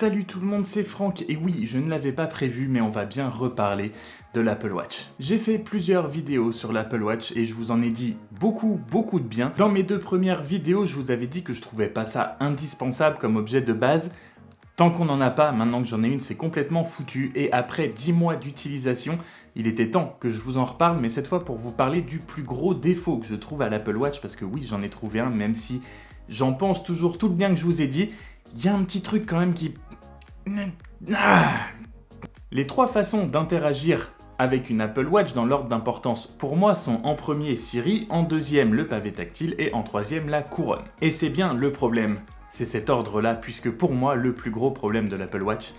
Salut tout le monde, c'est Franck, et oui, je ne l'avais pas prévu, mais on va bien reparler de l'Apple Watch. J'ai fait plusieurs vidéos sur l'Apple Watch et je vous en ai dit beaucoup de bien. Dans mes 2 premières vidéos, je vous avais dit que je trouvais pas ça indispensable comme objet de base. Tant qu'on n'en a pas, maintenant que j'en ai une, c'est complètement foutu. Et après 10 mois d'utilisation, il était temps que je vous en reparle, mais cette fois pour vous parler du plus gros défaut que je trouve à l'Apple Watch, parce que oui, j'en ai trouvé un, même si j'en pense toujours tout le bien que je vous ai dit, il y a un petit truc quand même qui... Les 3 façons d'interagir avec une Apple Watch dans l'ordre d'importance pour moi sont en premier Siri, en deuxième le pavé tactile et en troisième la couronne. Et c'est bien le problème, c'est cet ordre-là, puisque pour moi le plus gros problème de l'Apple Watch,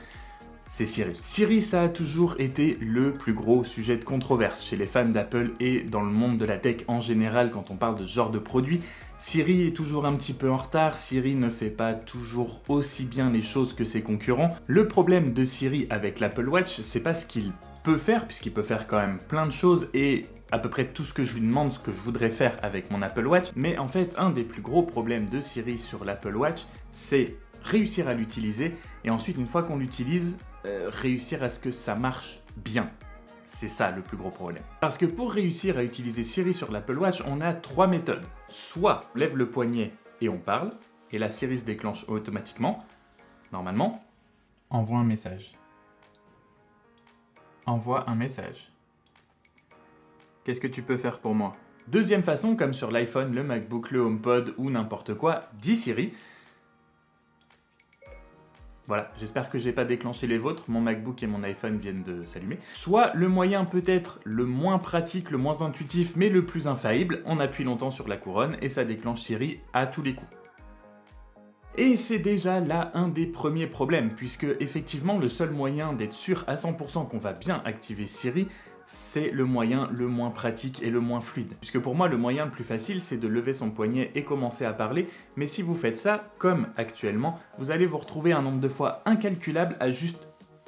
c'est Siri. Siri, ça a toujours été le plus gros sujet de controverse chez les fans d'Apple et dans le monde de la tech en général quand on parle de ce genre de produit. Siri est toujours un petit peu en retard, Siri ne fait pas toujours aussi bien les choses que ses concurrents. Le problème de Siri avec l'Apple Watch, c'est pas ce qu'il peut faire, puisqu'il peut faire quand même plein de choses et à peu près tout ce que je lui demande, ce que je voudrais faire avec mon Apple Watch. Mais en fait, un des plus gros problèmes de Siri sur l'Apple Watch, c'est réussir à l'utiliser et ensuite, une fois qu'on l'utilise, réussir à ce que ça marche bien. C'est ça le plus gros problème. Parce que pour réussir à utiliser Siri sur l'Apple Watch, on a 3 méthodes. Soit on lève le poignet et on parle, et la Siri se déclenche automatiquement. Normalement, envoie un message. Envoie un message. Qu'est-ce que tu peux faire pour moi? Deuxième façon, comme sur l'iPhone, le MacBook, le HomePod ou n'importe quoi, dis Siri. Voilà, j'espère que j'ai pas déclenché les vôtres, mon MacBook et mon iPhone viennent de s'allumer. Soit le moyen peut-être le moins pratique, le moins intuitif, mais le plus infaillible, on appuie longtemps sur la couronne et ça déclenche Siri à tous les coups. Et c'est déjà là un des premiers problèmes, puisque effectivement le seul moyen d'être sûr à 100% qu'on va bien activer Siri, c'est le moyen le moins pratique et le moins fluide. Puisque pour moi, le moyen le plus facile, c'est de lever son poignet et commencer à parler. Mais si vous faites ça, comme actuellement, vous allez vous retrouver un nombre de fois incalculable à juste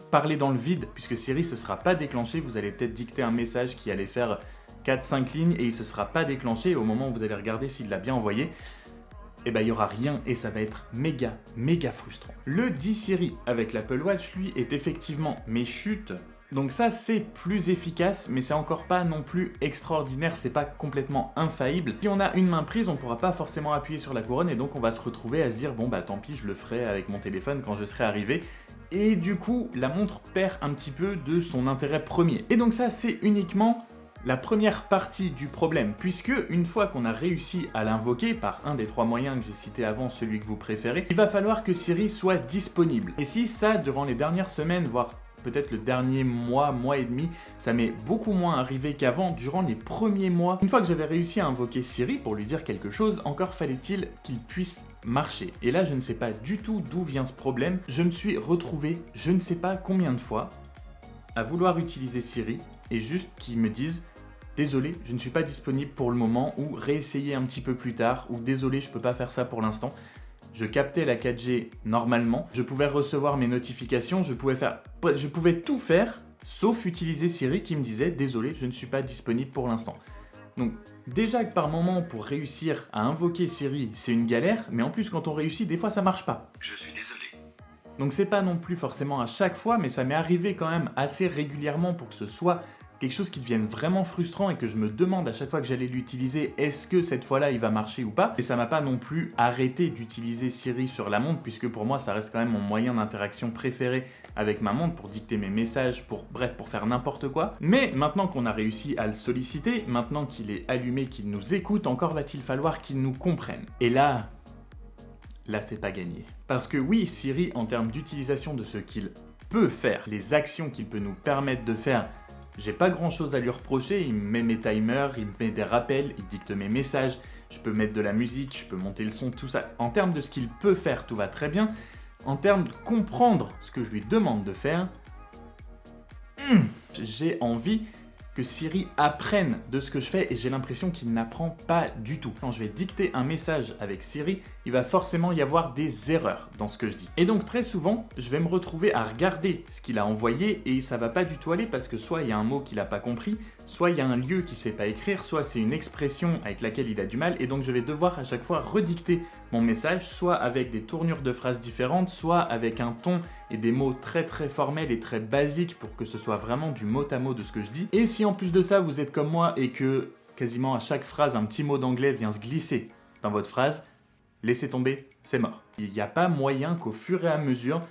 parler dans le vide, puisque Siri ne se sera pas déclenché. Vous allez peut-être dicter un message qui allait faire 4-5 lignes et il ne se sera pas déclenché. Et au moment où vous allez regarder s'il l'a bien envoyé, eh ben, il n'y aura rien et ça va être méga frustrant. Le Dis Siri avec l'Apple Watch, lui, est effectivement mes chutes. Donc ça, c'est plus efficace, mais c'est encore pas non plus extraordinaire, c'est pas complètement infaillible. Si on a une main prise, on pourra pas forcément appuyer sur la couronne et donc on va se retrouver à se dire bon bah tant pis, je le ferai avec mon téléphone quand je serai arrivé. Et du coup, la montre perd un petit peu de son intérêt premier. Et donc ça, c'est uniquement la première partie du problème, puisque une fois qu'on a réussi à l'invoquer par un des 3 moyens que j'ai cités avant, celui que vous préférez, il va falloir que Siri soit disponible. Et si ça, durant les dernières semaines, voire peut-être le dernier mois et demi, ça m'est beaucoup moins arrivé qu'avant. Durant les premiers mois, une fois que j'avais réussi à invoquer Siri pour lui dire quelque chose, encore fallait-il qu'il puisse marcher. Et là, je ne sais pas du tout d'où vient ce problème. Je me suis retrouvé, je ne sais pas combien de fois, à vouloir utiliser Siri et juste qu'il me dise « Désolé, je ne suis pas disponible pour le moment » ou « Réessayer un petit peu plus tard » ou « Désolé, je ne peux pas faire ça pour l'instant ». Je captais la 4G normalement, je pouvais recevoir mes notifications, je pouvais tout faire, sauf utiliser Siri qui me disait « Désolé, je ne suis pas disponible pour l'instant ». Donc déjà que par moment, pour réussir à invoquer Siri, c'est une galère, mais en plus quand on réussit, des fois ça marche pas. Je suis désolé. Donc c'est pas non plus forcément à chaque fois, mais ça m'est arrivé quand même assez régulièrement pour que ce soit quelque chose qui devienne vraiment frustrant et que je me demande à chaque fois que j'allais l'utiliser, est-ce que cette fois-là il va marcher ou pas? Et ça m'a pas non plus arrêté d'utiliser Siri sur la montre, puisque pour moi ça reste quand même mon moyen d'interaction préféré avec ma montre pour dicter mes messages, pour faire n'importe quoi. Mais maintenant qu'on a réussi à le solliciter, maintenant qu'il est allumé, qu'il nous écoute, encore va-t-il falloir qu'il nous comprenne. Et là c'est pas gagné. Parce que oui, Siri, en termes d'utilisation de ce qu'il peut faire, les actions qu'il peut nous permettre de faire, j'ai pas grand chose à lui reprocher, il me met mes timers, il me met des rappels, il dicte mes messages, je peux mettre de la musique, je peux monter le son, tout ça. En termes de ce qu'il peut faire, tout va très bien. En termes de comprendre ce que je lui demande de faire, j'ai envie que Siri apprenne de ce que je fais et j'ai l'impression qu'il n'apprend pas du tout. Quand je vais dicter un message avec Siri, il va forcément y avoir des erreurs dans ce que je dis. Et donc très souvent, je vais me retrouver à regarder ce qu'il a envoyé et ça va pas du tout aller parce que soit il y a un mot qu'il a pas compris, soit il y a un lieu qu'il sait pas écrire, soit c'est une expression avec laquelle il a du mal et donc je vais devoir à chaque fois redicter mon message, soit avec des tournures de phrases différentes, soit avec un ton et des mots très très formels et très basiques pour que ce soit vraiment du mot à mot de ce que je dis. Et si en plus de ça vous êtes comme moi et que quasiment à chaque phrase un petit mot d'anglais vient se glisser dans votre phrase, laissez tomber, c'est mort. Il n'y a pas moyen qu'au fur et à mesure,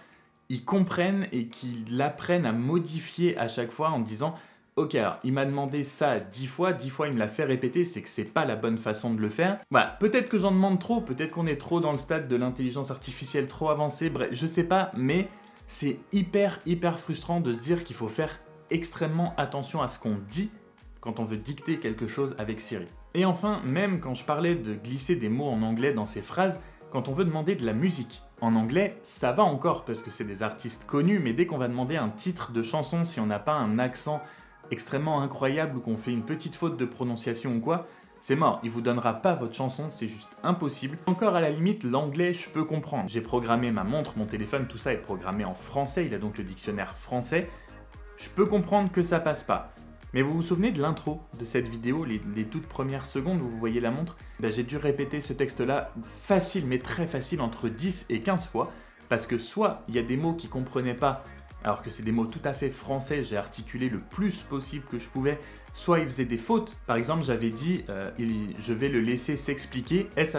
ils comprennent et qu'ils apprennent à modifier à chaque fois en disant « Ok, alors il m'a demandé ça 10 fois il me l'a fait répéter, c'est que c'est pas la bonne façon de le faire. » Voilà, peut-être que j'en demande trop, peut-être qu'on est trop dans le stade de l'intelligence artificielle trop avancée, bref, je sais pas, mais c'est hyper frustrant de se dire qu'il faut faire extrêmement attention à ce qu'on dit quand on veut dicter quelque chose avec Siri. Et enfin, même quand je parlais de glisser des mots en anglais dans ces phrases, quand on veut demander de la musique en anglais, ça va encore parce que c'est des artistes connus, mais dès qu'on va demander un titre de chanson, si on n'a pas un accent extrêmement incroyable ou qu'on fait une petite faute de prononciation ou quoi, c'est mort, il vous donnera pas votre chanson, c'est juste impossible. Encore à la limite, l'anglais, je peux comprendre. J'ai programmé ma montre, mon téléphone, tout ça est programmé en français, il a donc le dictionnaire français. Je peux comprendre que ça passe pas. Mais vous vous souvenez de l'intro de cette vidéo, les toutes premières secondes où vous voyez la montre? J'ai dû répéter ce texte-là facile, mais très facile, entre 10 et 15 fois, parce que soit il y a des mots qu'il ne comprenait pas, alors que c'est des mots tout à fait français, j'ai articulé le plus possible que je pouvais, soit il faisait des fautes. Par exemple, j'avais dit je vais le laisser s'expliquer, S'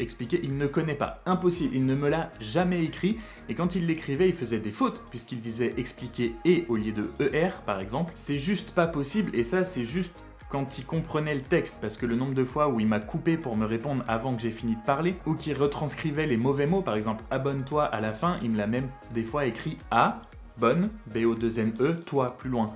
expliquer, il ne connaît pas. Impossible, il ne me l'a jamais écrit. Et quand il l'écrivait, il faisait des fautes, puisqu'il disait expliquer et au lieu de ER, par exemple. C'est juste pas possible, et ça, c'est juste quand il comprenait le texte, parce que le nombre de fois où il m'a coupé pour me répondre avant que j'ai fini de parler, ou qu'il retranscrivait les mauvais mots, par exemple abonne-toi à la fin, il me l'a même des fois écrit A, bonne, B-O-2-N-E, toi, plus loin,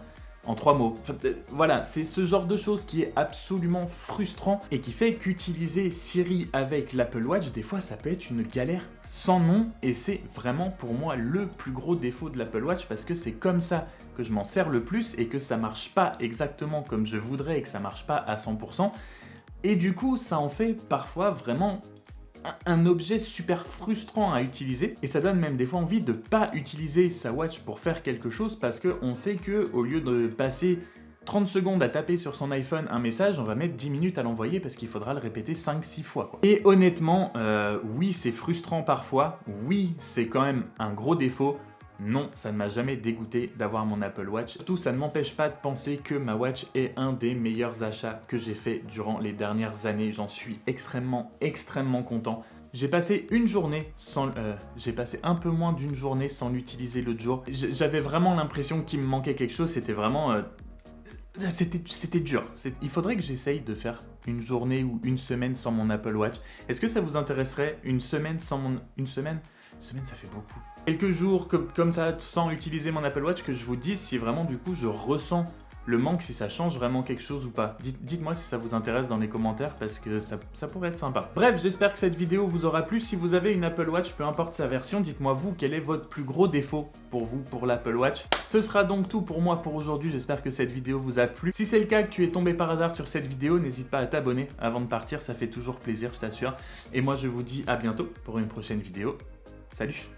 en 3 mots. Enfin, voilà, c'est ce genre de choses qui est absolument frustrant et qui fait qu'utiliser Siri avec l'Apple Watch, des fois, ça peut être une galère sans nom et c'est vraiment pour moi le plus gros défaut de l'Apple Watch parce que c'est comme ça que je m'en sers le plus et que ça marche pas exactement comme je voudrais et que ça marche pas à 100%. Et du coup, ça en fait parfois vraiment un objet super frustrant à utiliser et ça donne même des fois envie de pas utiliser sa watch pour faire quelque chose parce qu'on sait que au lieu de passer 30 secondes à taper sur son iPhone un message, on va mettre 10 minutes à l'envoyer parce qu'il faudra le répéter 5-6 fois quoi. Et honnêtement, oui c'est frustrant parfois, oui c'est quand même un gros défaut. Non, ça ne m'a jamais dégoûté d'avoir mon Apple Watch. Surtout, ça ne m'empêche pas de penser que ma watch est un des meilleurs achats que j'ai fait durant les dernières années. J'en suis extrêmement content. J'ai passé une journée sans... j'ai passé un peu moins d'une journée sans l'utiliser l'autre jour. J'avais vraiment l'impression qu'il me manquait quelque chose. C'était vraiment... c'était dur. Il faudrait que j'essaye de faire une journée ou une semaine sans mon Apple Watch. Est-ce que ça vous intéresserait une semaine sans mon... Une semaine, ça fait beaucoup. Quelques jours comme ça, sans utiliser mon Apple Watch, que je vous dise si vraiment du coup je ressens le manque, si ça change vraiment quelque chose ou pas. Dites-moi si ça vous intéresse dans les commentaires parce que ça pourrait être sympa. Bref, j'espère que cette vidéo vous aura plu. Si vous avez une Apple Watch, peu importe sa version, dites-moi vous quel est votre plus gros défaut pour vous, pour l'Apple Watch. Ce sera donc tout pour moi pour aujourd'hui. J'espère que cette vidéo vous a plu. Si c'est le cas, que tu es tombé par hasard sur cette vidéo, n'hésite pas à t'abonner avant de partir. Ça fait toujours plaisir, je t'assure. Et moi, je vous dis à bientôt pour une prochaine vidéo. Salut!